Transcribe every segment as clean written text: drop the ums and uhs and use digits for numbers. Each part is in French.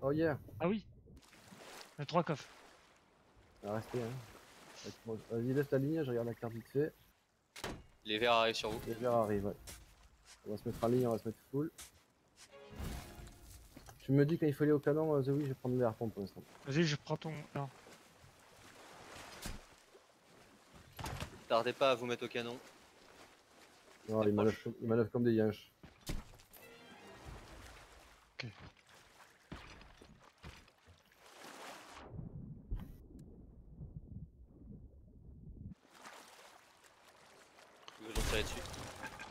Oh yeah. Ah oui. Il y a 3 coffres. Restez hein. Vas-y laisse la ligne, je regarde la carte vite fait. Les verts arrivent sur vous. Les verts arrivent, ouais. On va se mettre en ligne, on va se mettre full. Tu me dis quand il faut aller au canon, The Wii, je vais prendre les harpons pour l'instant. Vas-y, je prends ton... Non. Tardez pas à vous mettre au canon. Non, ils manœuvrent comme des yinches. Ok. Vous en tirez dessus.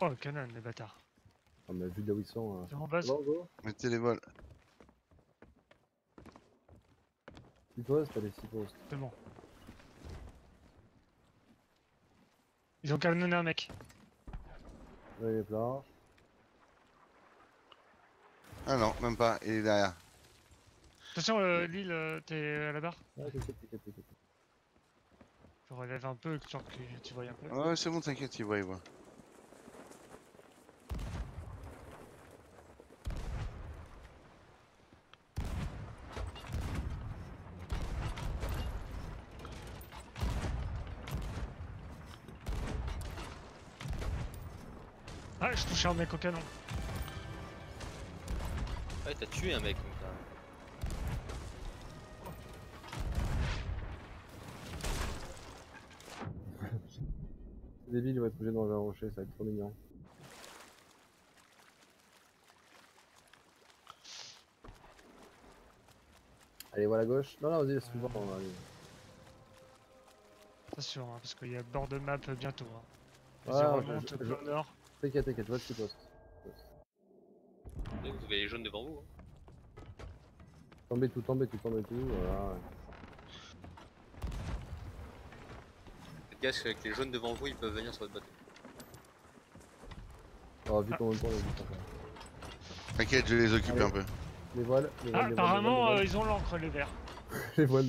Oh, le canon, les bâtards. Ah, mais vu de là où ils sont. C'est en base. Bon, go. Mettez les vols. 6 postes, allez, 6 postes. C'est bon. Ils ont canonné un mec. Ouais, les planches. Ah non, même pas, il est derrière. Attention, Lille, t'es à la barre. Ouais, t'inquiète. Je relève un peu, genre que tu vois un peu. Ouais, c'est bon, t'inquiète, il voit, il voit. Ah, je touchais un mec au canon. Ouais, t'as tué un mec. Donc, C'est débile, il va être obligé de manger un rocher, ça va être trop mignon. Allez, voilà à gauche. Non, vas-y, laisse-le voir. Allez. Attention, hein, parce qu'il y a bord de map bientôt. Hein. Ouais, Vas-y, remonte au nord. T'inquiète, je vois le 6 postes. vous avez les jaunes devant vous. Hein. Tombez tout, voilà. Faites gaffe avec les jaunes devant vous, ils peuvent venir sur votre bateau. Oh, vite, on tourne, vite. T'inquiète, je les occupe Allez. un peu. Les voiles, Ah, apparemment, ils ont l'encre, les verts. les voiles.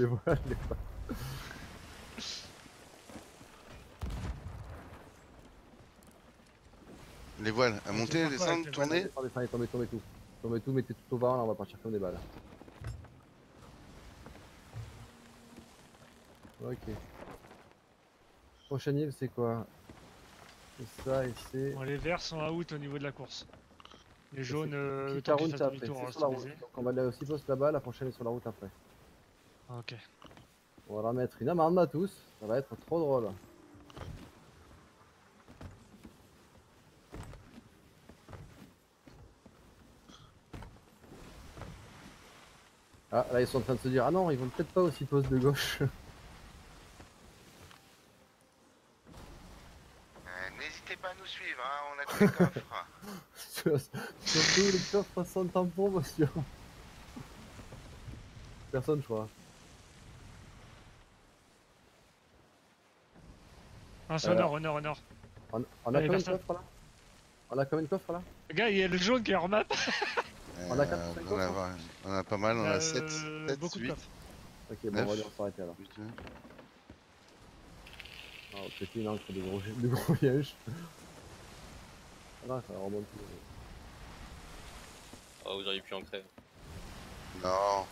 Les voiles, à monter, pas descendre, avec les tourner. Tombez tout. Tombez tout, mettez tout au vent, là, on va partir comme des balles. Ok. Prochaine île, c'est quoi? C'est ça, et c'est... Bon, les verts sont out au niveau de la course. Les jaunes, le Petite temps qu'ils route fassent après, demi-tour, c'est hein, sur la c'est route. baisé. Donc on va aller au 6 postes là-bas, la prochaine est sur la route après. Ok. On va leur mettre une amende à tous, ça va être trop drôle. Ah, là ils sont en train de se dire, ah non, ils vont peut-être pas au 6 postes de gauche. N'hésitez pas à nous suivre, hein, on a tous les coffres. Surtout les coffres sans tampon, monsieur. Personne, je crois. Un c'est au nord. On a Allez, combien de personne. coffres là? On a combien de coffres là? Le gars, il y a le jaune qui est hors map. On a 4 ou 5 coffres, hein. On a pas mal, on a 7, beaucoup de 8. coffres. Ok, bon, on va dire s'arrêter alors. Ah, petit une encre de gros lièges. Ah non, ça remonte. Oh, vous auriez pu en créer. Non.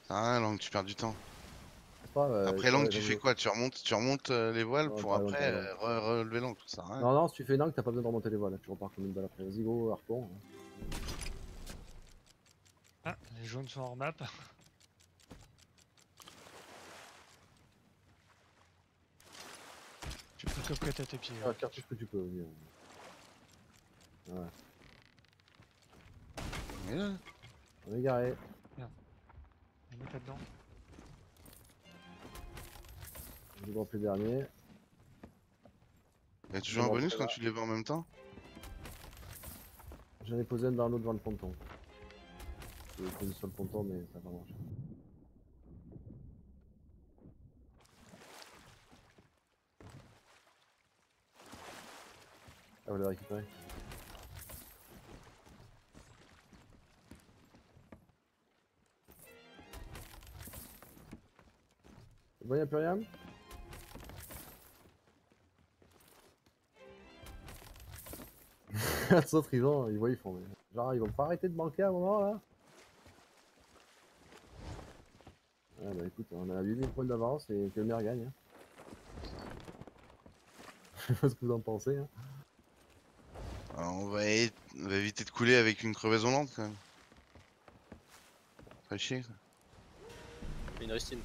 Ça sert à rien, Lang, tu perds du temps. Pas, Après Lang, tu fais quoi? Tu remontes les voiles Non, pour t'as raison, après t'as raison. relever Lang, ça sert à rien. Non, si tu fais une encre, t'as pas besoin de remonter les voiles, tu repars comme une balle après. Vas-y, gros, harpon. Ah, les jaunes sont hors map. Tu peux copier à tes pieds. Ah, faire tout ce que tu peux, vas-y. Ouais. Et là, On est garé. Les mecs là-dedans. Je drop les derniers. y a toujours un bonus quand tu les vois en même temps? J'en ai posé un dans l'autre devant le ponton. Je l'ai posé sur le ponton, mais ça va pas marcher. Ah, vous l'avez récupéré. C'est bon, y'a plus rien? Sauf qu'ils voient, ils font. Genre, ils vont pas arrêter de manquer à un moment là? Ah bah écoute, on a 8000 points d'avance et que le maire gagne. Hein. Je sais pas ce que vous en pensez. Hein. Alors, on va éviter de couler avec une crevaison lente quand même. Très chier. Quoi. Une rustine.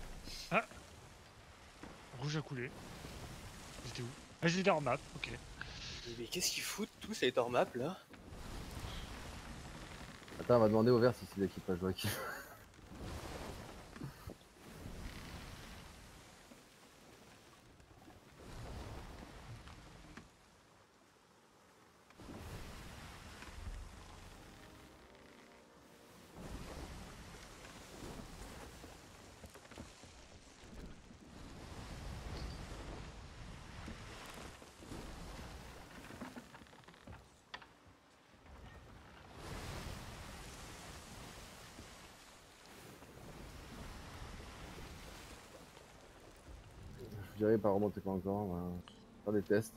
Rouge a coulé. J'étais où? Ah, j'étais hors map, ok. Mais qu'est-ce qu'ils foutent tous les hors map là? Attends, on va demander au vert si c'est l'équipage Joachim. Je dirais pas remonter pas encore, on va faire des tests.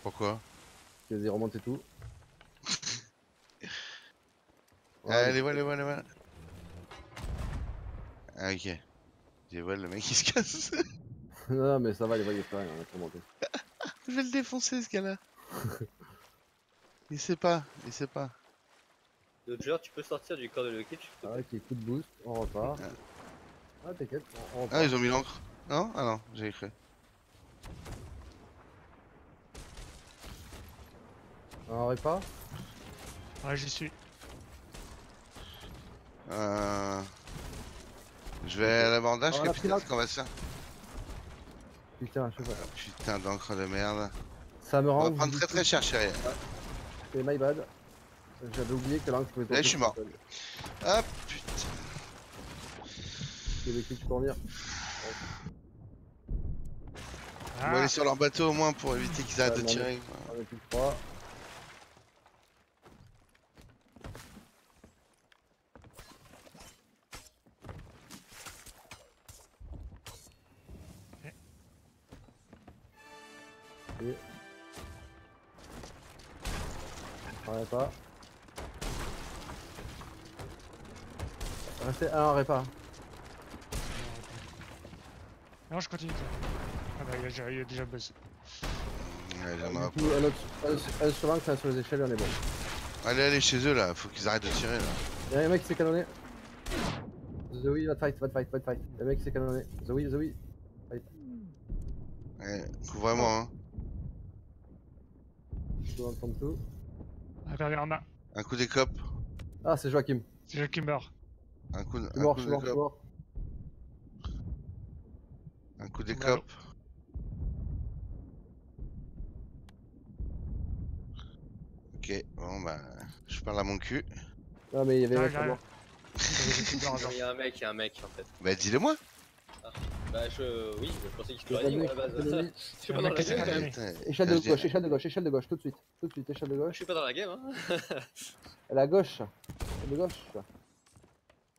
Pourquoi? Vas-y, remontez tout. Ah, les voiles, les voiles, les voiles. Ah, ok. Les voiles, le mec il se casse. Non, mais ça va, les voyez pas, on a remonté. Je vais le défoncer ce gars-là. Il sait pas, il sait pas. Dodger, tu peux sortir du corps de Lockitch? Ah, ok, coup de boost, on repart. Ah, t'inquiète, on repart. Ah, ils ont mis l'encre. Non? Ah non, j'ai cru. On repart. Ouais, j'y suis. Je vais à l'abordage, Ah, on a pris capitaine, l'encre. ce qu'on va se faire. Putain, je sais pas. Putain d'encre de merde. Ça me On rend. va prendre très très cher, chérie. C'est my bad. J'avais oublié que l'encre pouvait Là, je suis mort. Ah putain. C'est le clic pour venir. On va Ah, aller sur leur bateau au moins pour éviter qu'ils arrêtent de non, tirer. quoi. On est plus 3. Et... On travaille pas. Restez un répar. non, je continue. Ah bah, il y a déjà buzz. Ouais, j'en Du aurai coup, pas. un sur l'encre, un sur les échelles, on est bon. Allez, allez chez eux là, faut qu'ils arrêtent de tirer là. Y'a un mec qui s'est canonné. Zoé, va te fight, va te fight, va te fight. Y'a un mec qui s'est canonné. Zoé, Zoé. Fight. Ouais, couvre-moi hein. Je dois entendre tout. Ah, perdu un main. Un coup d'écope. Ah, c'est Joachim. C'est lui qui meurt. Un coup, Je suis un mort, coup je suis mort, je suis d'écope. mort. Un coup Tombé à d'écope. Ok, bon bah, je parle à mon cul. Non, mais il y avait un Ah, mec à là, bord. Il y a un mec en fait. Bah dis-le-moi. Bah oui, je pensais qu'il te Il y a l'aurait dit un moi, à mec la qui s'est base. canonné. Je suis pas dans la Qu'est-ce que game. t'as quand fait même. Échelle Ah, de je dis- gauche, échelle de gauche, échelle de gauche, tout de suite. Tout de suite, échelle de Je gauche. suis pas dans la game hein. À la gauche. Échelle de gauche.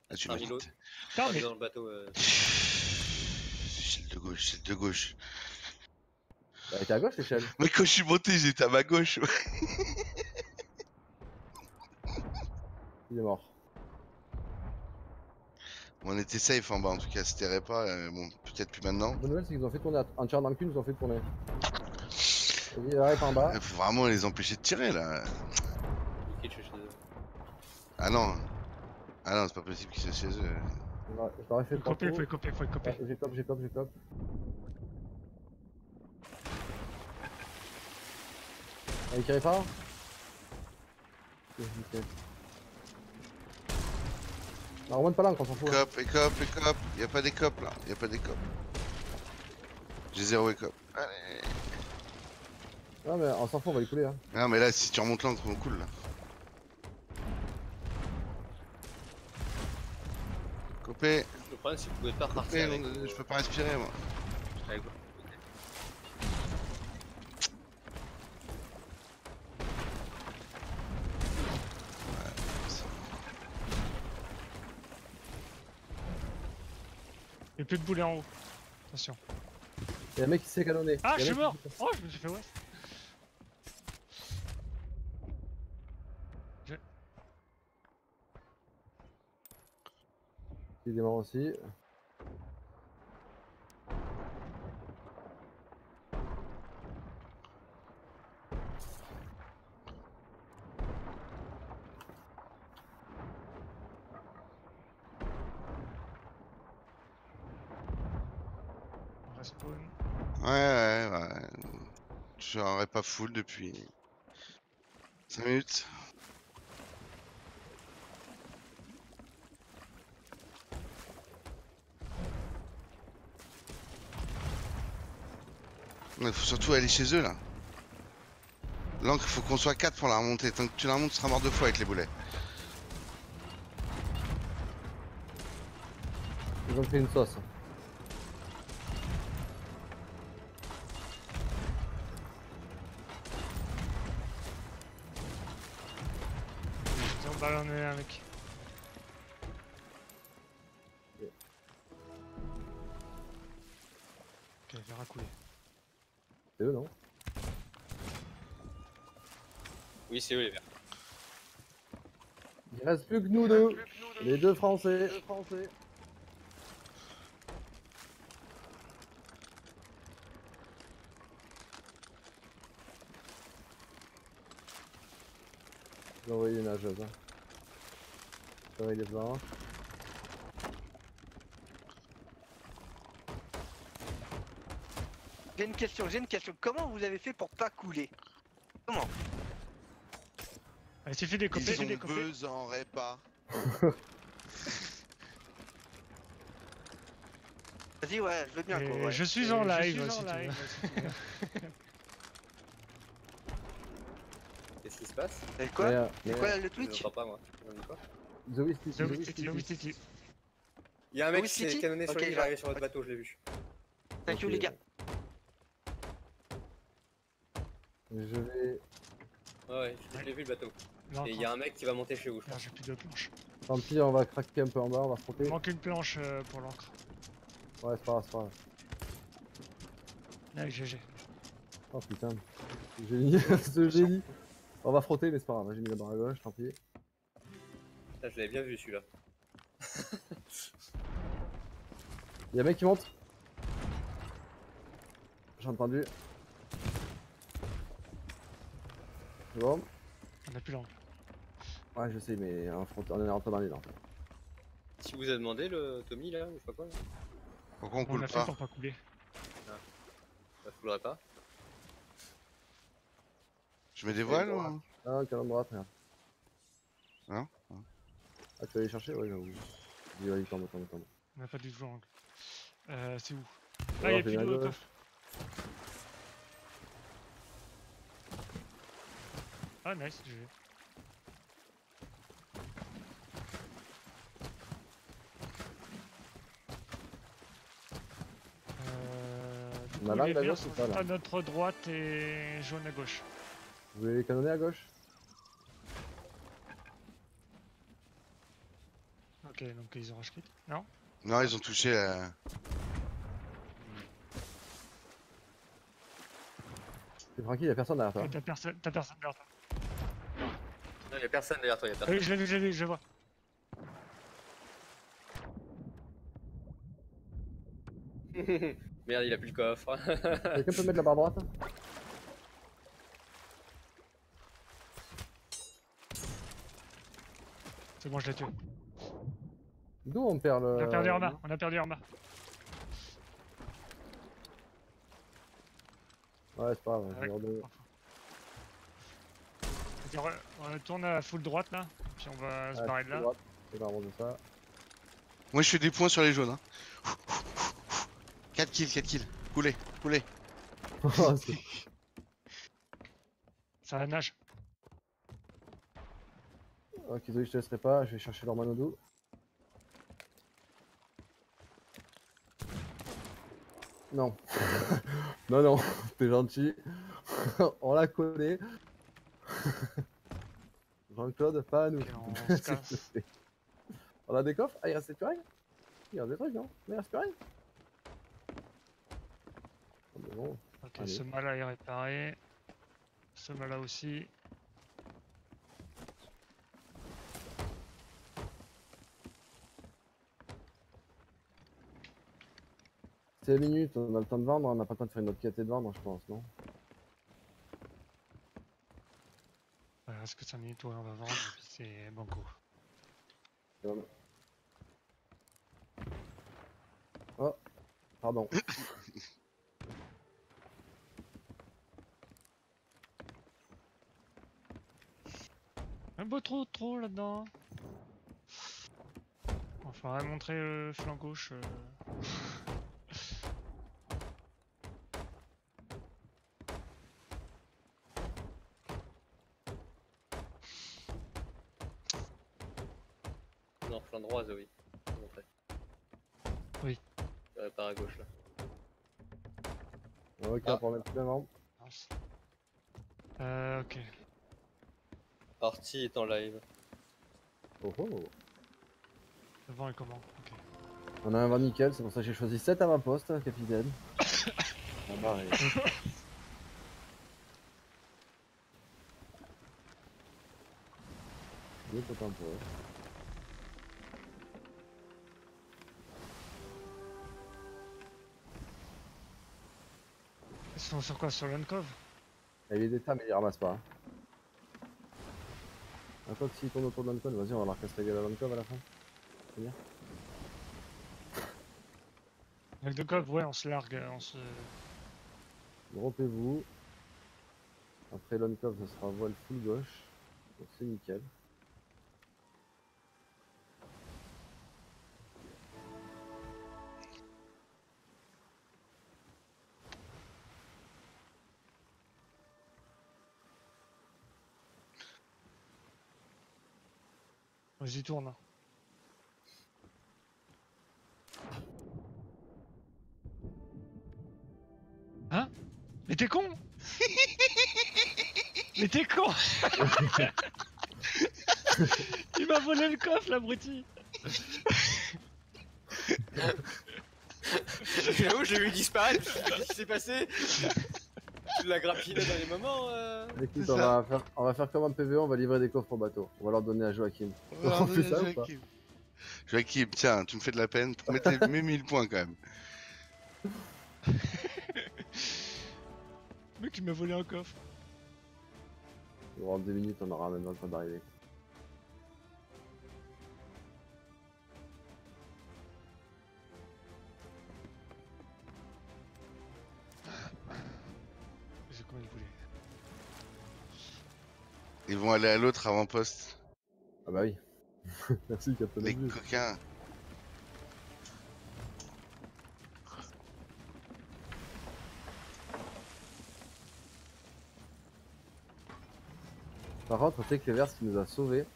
Ah, tu Un m'as milo. dit. Putain, mais Dans le bateau. Celle de gauche, celle de gauche. Bah, t'es à gauche, l'échelle. Mais quand je suis monté, j'étais à ma gauche. Il est mort. On était safe en bas en tout cas, c'était répa. Bon, peut-être plus maintenant. La bonne nouvelle, c'est qu'ils ont fait tourner en tirant dans le cul, ils nous ont fait tourner. Vas-y, arrête en bas. Il faut vraiment les empêcher de tirer là. Lockitch chez eux. Ah non. Ah non, c'est pas possible qu'ils soient chez eux. Je l'aurais fait faut trois copier, coups. faut y copier, faut y copier. Ouais, j'ai cop, j'ai cop, j'ai cop. Allez, tirez pas. Non, remonte pas là, on s'en fout. Écope, écope, écope. Y'a pas d'écope là, y'a pas d'écope. J'ai zéro écope. Allez. Non, mais on s'en fout, on va les couler. Hein. Non, mais là, si tu remontes l'encre, on coule là. Copé, Le problème c'est que vous pouvez pas copé, repartir avec. je peux pas respirer moi. Avec vous. Il n'y a plus de boulet en haut. Attention. Y'a un mec qui s'est canonné. Ah, Y'a je un suis mec mort. qui s'est- Oh, je me suis fait ouais. Il démarre aussi. On respawn. Ouais. J'aurais pas full depuis 5 minutes. Il faut surtout aller chez eux là. L'encre, il faut qu'on soit 4 pour la remonter. Tant que tu la remontes, tu seras mort 2 fois avec les boulets. Ils ont fait une sauce. Ils ont ballonné un mec. Ok, faire un couler. C'est eux, non? Oui, c'est eux les verts. Il reste plus que nous deux. Les deux Français. J'ai envoyé une nageuse. Hein. Il est blanc. J'ai une question. Comment vous avez fait pour pas couler? Comment? Il suffit des copés, Ils ont besoin pas. Vas-y, ouais, je veux bien quoi. Ouais. Je suis en live si tu veux. Qu'est-ce qui se passe? Et quoi? Mais, C'est quoi le Je Twitch? n'entends pas moi. On dit quoi? The Whisky. Il y a un mec Oui, qui s'est City canonné sur Ok, lui, il est là. arrivé sur votre bateau, je l'ai vu. Thank you les gars. Je vais. Ouais, je l'ai vu le bateau. Non, Et il y a un mec qui va monter chez vous, je merde, pense. j'ai plus de planches. Tant pis, on va craquer un peu en bas, on va frotter. Il manque une planche pour l'encre. Ouais, c'est pas grave. Allez, GG. Oh putain. Génie, ce génie. On va frotter, mais c'est pas grave. J'ai mis la barre à gauche, tant pis. Ça, je l'avais bien vu celui-là. Y'a un mec qui monte. J'ai entendu. C'est bon? On a plus l'encre. Ouais, je sais, mais on est rentré dans l'île en fait. Si vous avez demandé le Tommy là, ou je sais pas quoi, là, Pourquoi on On coule a fait pas? pour pas couler. ça coulerait pas. Je mets des voiles ou... Ah, canon droite, regarde. Non. Ah, tu vas aller chercher? Ouais, j'avoue. Dis, vas-y, tombe. On a pas du tout l'angle. C'est où? Ouais, Ah, y'a on fait plus bien d'eau au gauche. coffre. Ah, nice, GG. On a l'arme les à verts gauche sont ou pas, là? à notre droite et jaune à gauche. Vous voulez les canonner à gauche? Ok, donc ils ont rush kit. Non? Non, ils ont touché la... T'es tranquille, y'a personne derrière toi. T'as personne derrière toi. Non, y'a personne derrière toi, y'a personne. Oui, je l'ai vu, je le vois. Merde, il a plus le coffre. Quelqu'un peut mettre la barre droite? C'est bon, je l'ai tué. D'où on perd le. On a perdu Arma, on a perdu Arma. Ouais, c'est pas grave, je Ouais. vais redonner. Ok, on retourne à full droite là, puis on va se barrer de là. Je vais remonter ça. Moi je fais des points sur les jaunes. Hein. 4 kills. Coulez. C'est- Ça nage. Ok, désolé, je te laisserai pas, je vais chercher leur manodou. Non. non, t'es gentil. On la connaît. Jean-Claude, pas à nous. Ok, on se casse. On a des coffres? Ah, il reste plus rien? Il reste des trucs, non? Mais il reste plus rien. Oh, mais bon. Ok, Allez. ce mal-là est réparé. Ce mal-là aussi. C'est minutes, on a le temps de vendre, on n'a pas le temps de faire une autre quête et de vendre, je pense, non? Il reste que 5 minutes, ouais, on va vendre, et puis c'est banco. Oh, pardon. Un beau trop là-dedans. On faudrait montrer le flanc gauche. Non, flanc droit, Zoé. Faut montrer. Oui. Par à gauche là. Ok, Ah. pour mettre le vent. Mince. Ok. Partie est en live. Oh oh. Le vent est comment? Ok. On a un vent nickel, c'est pour ça que j'ai choisi 7 à ma poste, capitaine. Ah bah, ouais. Deux potins pour eux. Ils sont sur quoi? Sur l'Uncove? Il y a des tas, mais ils ramassent pas. Hein. Un coup, s'ils tournent autour de l'Uncode, vas-y, on va leur casser la gueule à l'Uncode à la fin. C'est bien. Avec de cove, ouais, on se largue, on se... Droppez-vous. Après l'Uncode, ça sera voile full gauche. Donc c'est nickel. Vas-y, tourne. Hein? Mais t'es con? Mais t'es con? Il m'a volé le coffre, l'abruti! J'avoue, je l'ai vu disparaître. Qu'est-ce qui s'est passé? Tu l'as grappiné dans les moments Écoute, C'est on va faire comme un PVE, on va livrer des coffres au bateau. On va leur donner à Joachim. Alors, On fait ça ou pas? Joachim, tiens, tu me fais de la peine, mets 1000 points quand même. Le mec, il m'a volé un coffre. En 2 minutes, on aura même pas le temps d'arriver. C'est combien il voulait? Ils vont aller à l'autre avant-poste. Ah bah oui. Merci, Captain Les Obvious. coquins. Par contre, tu sais que les vers, ce qui nous a sauvés,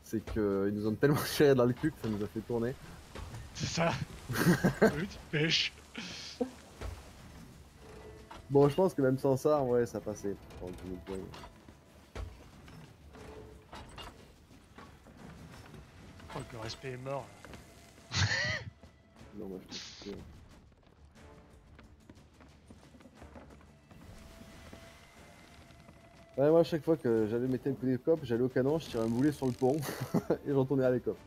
c'est qu'ils nous ont tellement tiré dans le cul que ça nous a fait tourner. C'est ça. Oui, tu pêches. Bon, je pense que même sans ça, en vrai, ça passait. Pour le coup, Oh, que le respect est mort. non, moi, je pense que... Ouais, moi, à chaque fois que j'allais mettre un coup d'écope, j'allais au canon, je tirais un boulet sur le pont et je retournais à l'écope.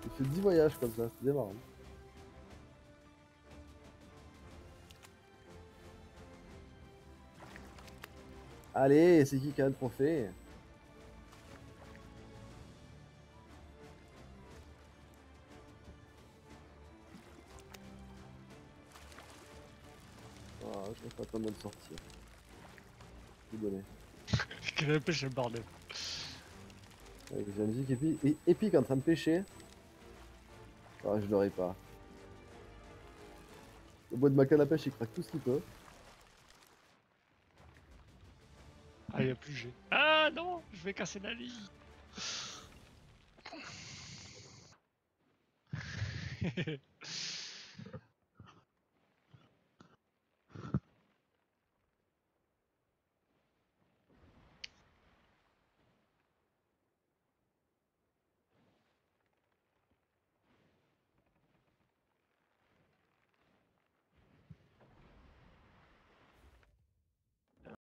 J'ai fait 10 voyages comme ça, c'était marrant. Allez, c'est qui a un trophée? Ah, je vais pas attendre de sortir. Je vais donner. Quelle pêche le bordel. Avec la musique épique en train de pêcher. Ah, je l'aurais pas. Le bois de ma canne à pêche, il craque tout ce qu'il peut. Ah, y'a plus G. Ah non, je vais casser la ligne.